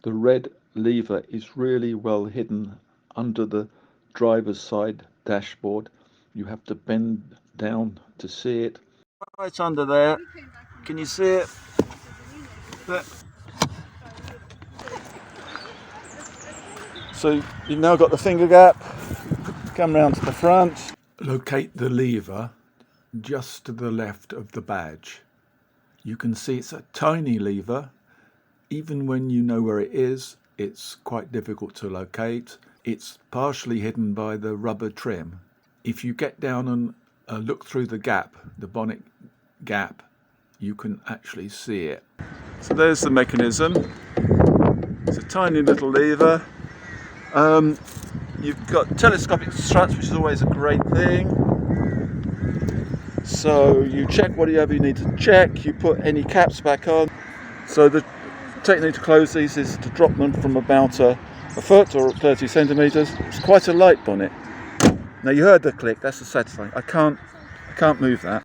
The red lever is really well hidden under the driver's side dashboard. You have to bend down to see it. Right under there. Can you see it? So you've now got the finger gap. Come round to the front. Locate the lever just to the left of the badge. You can see it's a tiny lever. Even when you know where it is, it's quite difficult to locate. It's partially hidden by the rubber trim. If you get down and look through the gap, the bonnet gap, you can actually see it. So there's the mechanism. It's a tiny little lever. You've got telescopic struts, which is always a great thing. So you check whatever you need to check, you put any caps back on. So the technique to close these is to drop them from about a foot or 30 centimetres. It's quite a light bonnet. Now you heard the click, that's the satisfying. I can't move that.